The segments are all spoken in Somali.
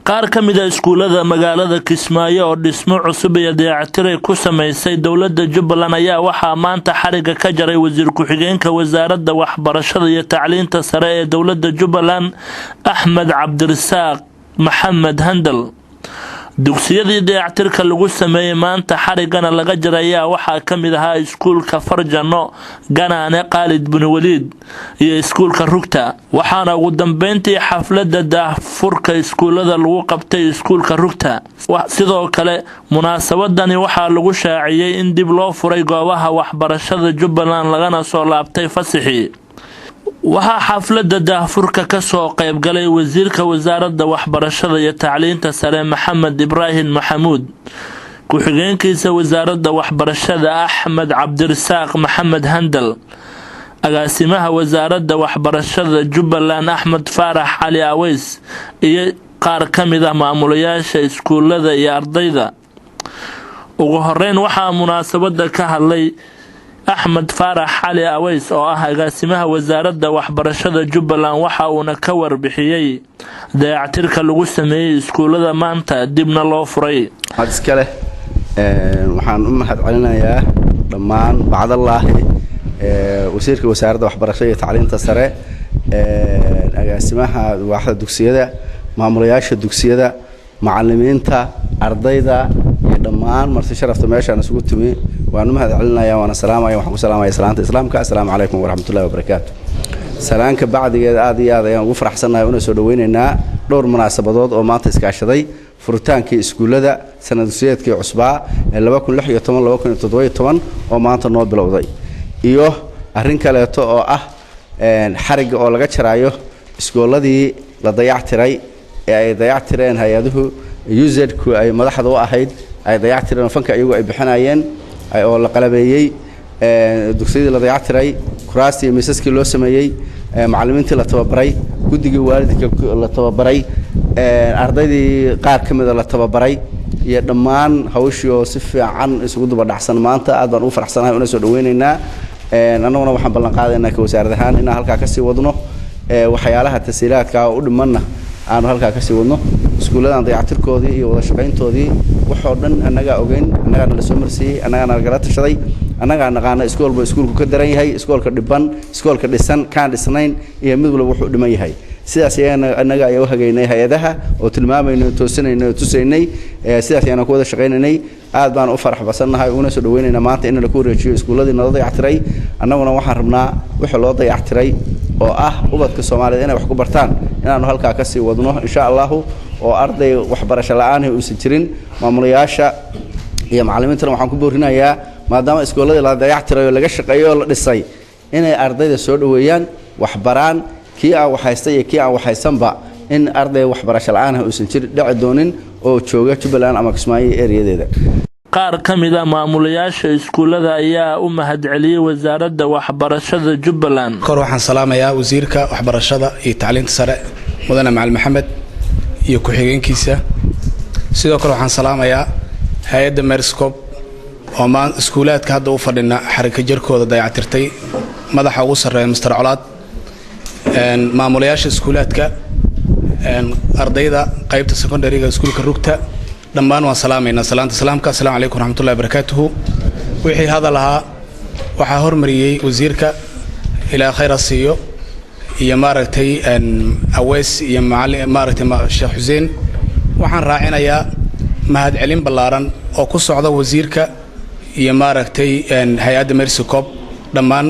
qaar ka mid ah iskuulada magaalada Kismaayo oo dhismo cusub iyo dayactir ku sameysay dowladda Jubbaland ayaa waxaa maanta xariga ka jaray wasiir ku-xigeenka wasaaradda waxbarashada iyo tacliinta sare ee dowladda Jubbaland Axmed Cabdirasaaq Maxamed Handal. dugsiyadii dayactirka lagu sameeyay maanta xarigana laga jaray waxaa ka mid ahaa iskuulka Farjano Ganaane Khalid bin Waliid iyo iskuulka Rugta waxaana ugu dambeyntii xafladda daahfurka iskuulada lagu qabtay iskuulka Rugta sidoo kale munaasabadani waxaa lagu shaaciyay in dib loo furay goobaha waxbarashada Jubbaland lagana soo laabtay fasaxii waxaa xafladda daahfurka ka soo qayb galay wasiirka wasaaradda waxbarashada iyo tacliinta sare Maxamed Ibrahim Maxamuud ku-xigeenkiisa wasaaradda waxbarashada Axmed Cabdirasaaq Maxamed Handal agaasimaha wasaaradda waxbarashada Jubbaland Axmed Faarax Cali Aweys iyo qaar ka mid ah maamulayaasha iskuulada iyo ardayda. ugu horeyn waxaa munaasabada ka hadlay Axmed Faarax Cali Aweys oo ah agaasimaha wasaaradda waxbarashada Jubbaland waxa uu ka warbixiyay dayactirka lagu sameeyay iskuulada maanta dibna loo furay. iskale waxaan u mahadcelinayaa dhammaan bacdallaahi wasiirka wasaaradda waxbarashada iyo tacliinta sare agaasimaha waaxda dugsiyada maamulayaasha dugsiyada macallimiinta ardayda iyo dhammaan marti sharafta meeshaan isugu timi waan u mahadcelinayaa waan salaamayaa waxaan ku salaamayaa salaanta islaamka assalaamu calaykum waraxmatullaahi wabarakaatuh. salaanka bacdigeeda aad iyo aad ayaan ugu faraxsanahay una soo dhaweynaynaa dhowr munaasabadood oo maanta iskaashaday furitaankii iskuulada sanad dugsiyeedkii cusbaa ee 2016-2017 oo maanta noo bilowday iyo arrin kaleeto oo ah xariga oo laga jaraayo iskuuladii la dayactiray ee ay dayactireen hay'aduhu UZ-ku ay madaxda u ahayd ay dayactireen fanka iyagu ay bixinayeen oo la qalabeeyay dugsiyadii la dayactiray kuraastii iyo miisaskii loo sameeyay macallimiintii la tababaray guddigii waalidka la tababaray ardaydii qaar ka mid ah la tababaray iyo dhammaan hawshii oo si fiican isugu daba dhacsan maanta aad baan ugu faraxsanahay una soo dhaweynaynaa annaguna waxaan ballan qaadaynaa ka wasaarad ahaan inaan halkaa ka sii wadno waxyaalaha tasiilaadka u dhimanna aanu halkaa ka sii wadno iskuuladan dayactirkoodii iyo wada shaqayntoodii waxoo dhan annagaa ogeyn annagaana la soo marsiiyey annagaana lagala tashaday annagaa naqaana iskoolba iskuulku ka daran yahay iskoolka dhiban iskoolka dhisan kaan dhisnayn iyo mid walba wuxuu dhiman yahay sidaas annaga ayaa u hagaynay hay-adaha oo tilmaamayno toosinaynay oo tusaynay sidaas ayaana ku wada shaqaynaynay aad baan u farax basannahay una soo dhaweynaynaa maanta in la ku wareejiyo iskuuladii nala dayactiray annaguna waxaan rabnaa wixii loo dayactiray oo ah ubadka Soomaaliyeed inay wax ku bartaan inaanu halkaa ka sii wadno insha Allah oo arday waxbarasho la'aan ah uusan jirin maamulayaasha iyo macallimiintana waxaan ku boorinayaa maadaama iskuuladii la dayactiray oo laga shaqeeyo la dhisay inay ardayda soo dhaweeyaan wax baraan kii aan waxaystay iyo kii aan waxaysanba in arday waxbarasho la'aan ah uusan jirin dhici doonin oo jooga Jubbaland ama Kismaayo ereyadeeda. qaar ka mid ah maamulayaasha iskuulada ayaa u mahadceliyay wasaaradda waxbarashada Jubbaland. kor waxaan salaamayaa wasiirka waxbarashada iyo tacliinta sare mudane Macalin Maxamed iyo ku-xigeenkiisa sidoo kale waxaan salaamayaa hay'adda Merscope oo maan iskuulaadka hadda u fadhina xarika jirkooda dayactirtay madaxa ugu sareeya Mr. Colaad maamulayaasha iskuulaadka ardayda qaybta secondary-ga iskuulka Rugta dhammaan waan salaamayna salaanta salaamka assalaamu calaykum waraxmatullaahi wabarakaatuh. wixii hadal ahaa waxaa hormariyay wasiirka ilaa khayr asiyo iyo maaragtay Aweys iyo maaragtay Sheekh Xuseen waxaan raacinayaa mahadcelin ballaaran oo ku socda wasiirka iyo maaragtay hay'adda Merscope dhammaan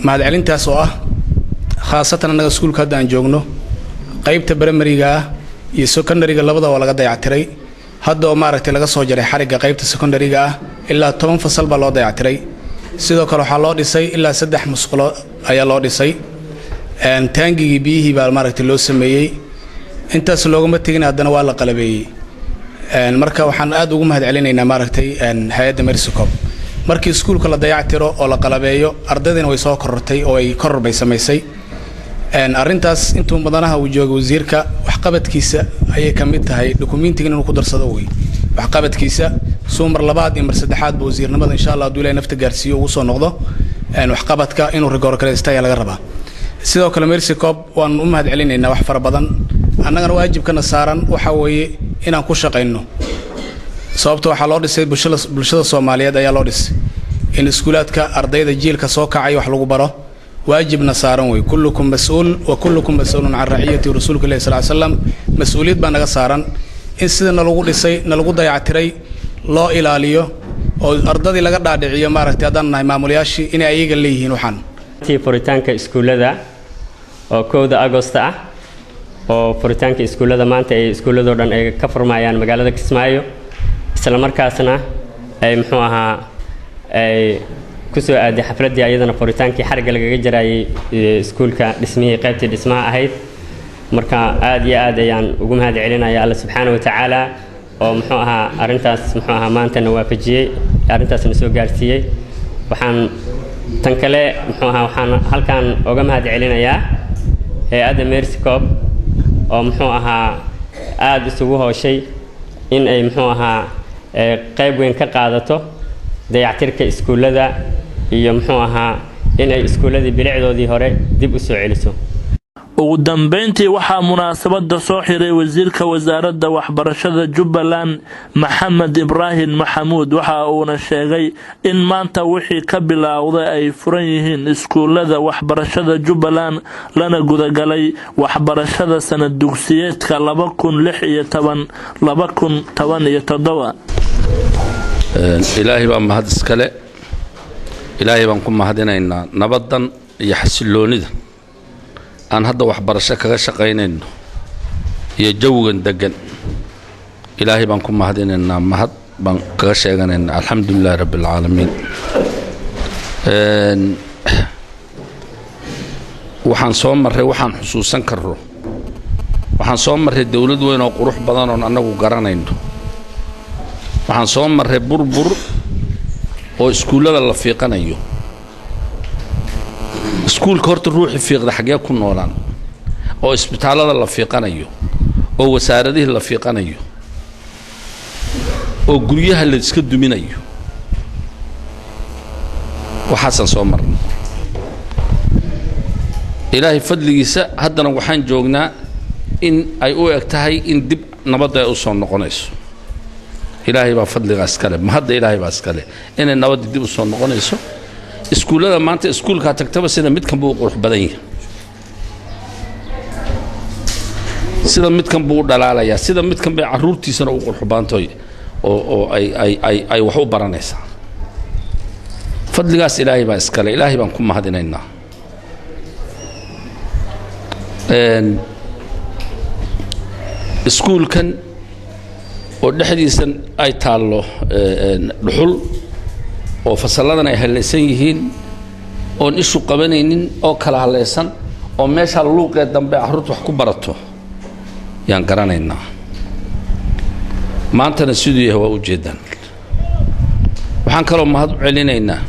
mahadcelintaas oo ah khaasatan anaga iskuulka hadda aan joogno qaybta primary-ga iyo secondary-ga labada waa laga dayactiray hadda oo maaragtay laga soo jaray xariga qaybta secondary-ga ah ilaa 10 fasal baa loo dayactiray sidoo kale waxaa loo dhisay ilaa 3 musqulo ayaa loo dhisay taangigii biyihii baa maaragtay loo sameeyay intaas loogama tegin haddana waa la qalabeeyay marka waxaan aad ugu mahadcelinaynaa maaragtay hay'adda Merscope markii iskuulka la dayactiro oo la qalabeeyo ardaydina way soo korortay oo ay koror bay samaysay arrintaas intuu badanaha uu joogo wasiirka wax qabadkiisa ayay ka mid tahay dokumentiga inuu ku darsado way wax qabadkiisa soo mar labaad iyo mar saddexaad buu wasiirnimada insha Allah duulay nafta gaarsiyo ugu soo noqdo wax qabadka inuu regoor kale istaaga laga rabaa sidoo kale Merscope waan u mahadcelinaynaa wax fara badan annagana waajibkana saaran waxa weeye inaan ku shaqayno sababtoo waxa loo dhisay bulshada Soomaaliyeed ayaa loo dhisay in iskuulaadka ardayda jiilka soo kacay wax lagu baro واجبنا صارن وي كلكم مسؤول وكلكم مسؤول عن رعيته رسولك الله صلى الله عليه وسلم مسؤوليت بان نغا سارن in sida nalagu dayactiray loo ilaaliyo oo ardadii laga dhaadhiciyo maaragtay hadan nahay maamulayaashii in ay ayaga leeyihiin waxaan furitaanka iskuulada oo 1 Agosto ah oo furitaanka iskuulada maanta ay iskuulada dhan ay ka furmayaan magaalada Kismaayo isla markaasna ay muxuu ahaa ay kusoo aaday xafladii ayadana furitaankii xariga lagaga jaray iskuulka dhismihii qaybtii dhismaha ahayd marka aad iyo aad ayaan ugu mahad celinayaa Allah subhanahu wa ta'ala oo muxuu ahaa arintaas muxuu ahaa maanta waafajiyay arintaasna soo gaarsiiyay waxaan tan kale muxuu ahaa waxaan halkan uga mahad celinayaa hay'adda Mercy Corps oo muxuu ahaa aad isugu hawshay in ay muxuu ahaa qayb weyn ka qaadato dayactirka iskuulada iyo muxuu ahaa in ay iskuuladii bilicdoodii hore dib u soo celiso ugu dambeyntii waxaa munaasabada soo xiray wasiirka wasaaradda waxbarashada Jubbaland Maxamed Ibrahim Maxamuud waxa uu sheegay in maanta wixii ka bilowday ay furan yihiin iskuulada waxbarashada Jubbaland lana gudagalay waxbarashada sanad dugsiyeedka 2016-2017 إلهي بان مهد اسكالي إلهي بان كم مهدينينا نبضاً يحسلوني دا أن هذا وحبرشا كغا شقينين يجوغن دقن إلهي بان كم مهدينينا مهد بان كغا شقينين الحمد لله رب العالمين وحان صوم مرة وحان حسوساً كرو وحان صوم مرة الدولة وين وقروح بدان أنه قرانين waxaan soo maray burbur oo iskuulada la fiiqanayo iskuulka horta ruuxi fiiqda xagee ku noolaan oo isbitaalada la fiiqanayo oo wasaaradaha la fiiqanayo oo guryaha la iska duminayo waxaan soo marnay ilaahay fadligiisa haddana waxaan joognaa in ay u egtahay in dib nabad ay u soo noqonayso إلهي بفضل عسكري ما هذا إلهي بعسكري إن النواد دي بصون نقوليسو إسكول هذا ما أنت إسكول كاتكتبه سيدا ميت كم بوق روح بدني سيدا ميت كم بوق دلالة يا سيدا ميت كم بعرورتي سنة روح بانتوي أو أي وحو برانيسا فضل عس إلهي بعسكري إلهي بنكم ما هذين إننا إسكول كان ودحديسن أي تالو دحول أو فصلنا يهلسن يهين أو نشوا قبنين أو كلا هلسن أو ماشى اللوق قدام بعرض وحكو برته يعني قرانينا ما أنت نسيدي هو جدا وحن كلام ما هذا علينا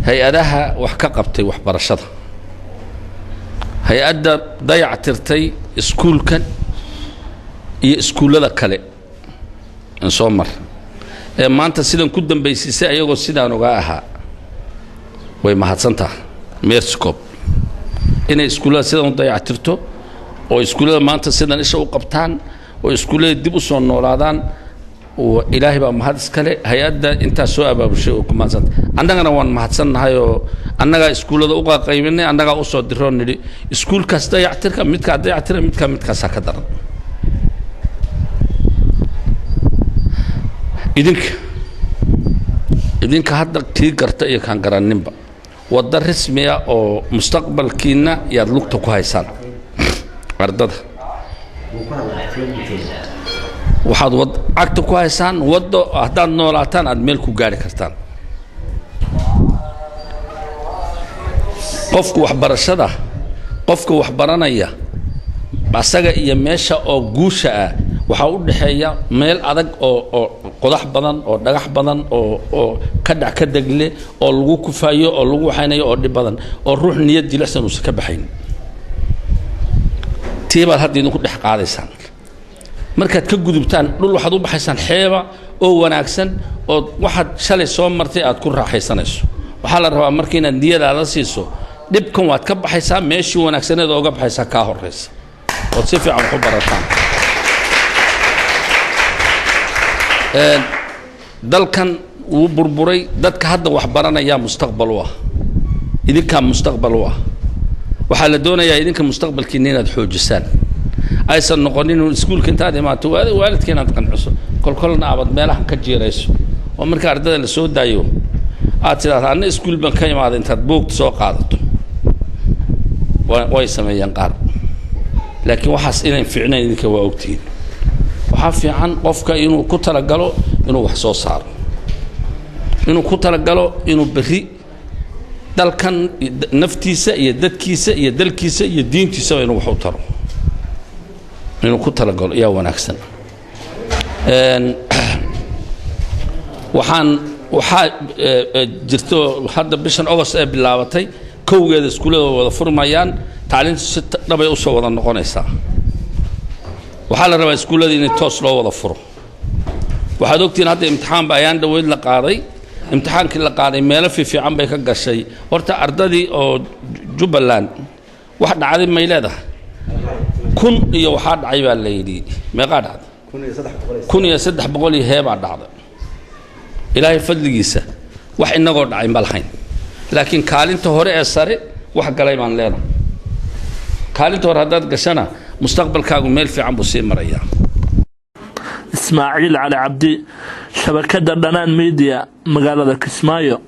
هي أداها وحكقبتي وحبرشتها هي أدى ضيع ترتي سكول كان يسكول ذا كله إن صومر ما أنت سيدنا كودن بيسيسي أيقو سيدنا نوعها وما هتصنتها ميرسكوب إن إسكولا سيدنا ضيع ترتو أو إسكولا ما أنت سيدنا إيش وقبتان أو إسكولا دبوسون نورادان وإلهي بقى ما هذا سكله هيدا أنت سوى بابشة وكمان زند عندنا نوان ما هتصن هايو عندنا إسكولا ده أوقا قيمني عندنا أوصل درون نري إسكول كاسدا يعترك ميت كاسدا يعترك ميت كاسكدر idinka hadda kii garta iyo kan garaninba wada rasmiya oo mustaqbalkiina yaad lugta ku haysaan ardada waxaad agta ku haysaan wado haddaad noolaataan aad meel ku gaari kartaan qofku waxbaranaya asaga iyo meesha oo guusha ah waxa u dhaxeeya meel adag oo qodax badan oo dhagax badan oo ka dhac ka dagle oo lagu kufayo oo lagu waxaynayo oo dhib badan oo ruux niyad jilicsan uu ka baxayn tiibaad hadda idinku dhex qaadaysaan markaad ka gudubtaan dhul waxaad u baxaysaan xeeba oo wanaagsan oo waxaad shalay soo martay aad ku raaxaysanayso waxaa la rabaa markii inaad niyadaada siiso dhibkan waad ka baxaysaa meeshii wanaagsaneed ooga baxaysaa kaa horeysa وصفي عن حب برطان دلكن وبربري دتك هذا وحبرنا يا مستقبلوه إذا كان مستقبلوه وحال دونا يا إذا كان مستقبل كنينا حوجسان أيضا نقولين السكول كنت هذا ما تو والد كنا تقنعسه كلنا عبد مالهم كجيريس ومن كارد السود دايو أتلا أنا السكول بنكاي ما أنت بوك سوق عادته ويسمى ينقار لكن وحس إن فعنا إنك وأوتين وحافي عن قفك إنه كتر قالوا إنه وحصو صار إنه كتر قالوا إنه بري دل كان نفتيسة يدد كيسة يدل كيسة يدين كيسة إنه وحوتر إنه كتر قالوا يا ونكسن وحا جرتو هذا بيشن أوغست باللاوتي كوجا السكول ولا فرميان تعليم ست ربع أسبوع ولا نقونيسا وحال ربع السكول دي نتوصل ولا فرو وحدوكتين هذا امتحان بيان دويد لقاري امتحان كل قاري ملف في عم بيك قشي ورتا أرددي أو جبلان واحد عادي ميلاده كن يوحد عيب الليلي ما قاعد هذا كن يسدح بقولي هي بعد هذا إلهي فضل جيسه واحد نقول عين بالحين لكن كالين تهوري أسرع واحد قليل من لنا كالين تهور هذا قشنا مستقبل كاغو ميل في عم بصير مريا إسماعيل علي عبدي شبكة دردنان ميديا مقالة كسمايو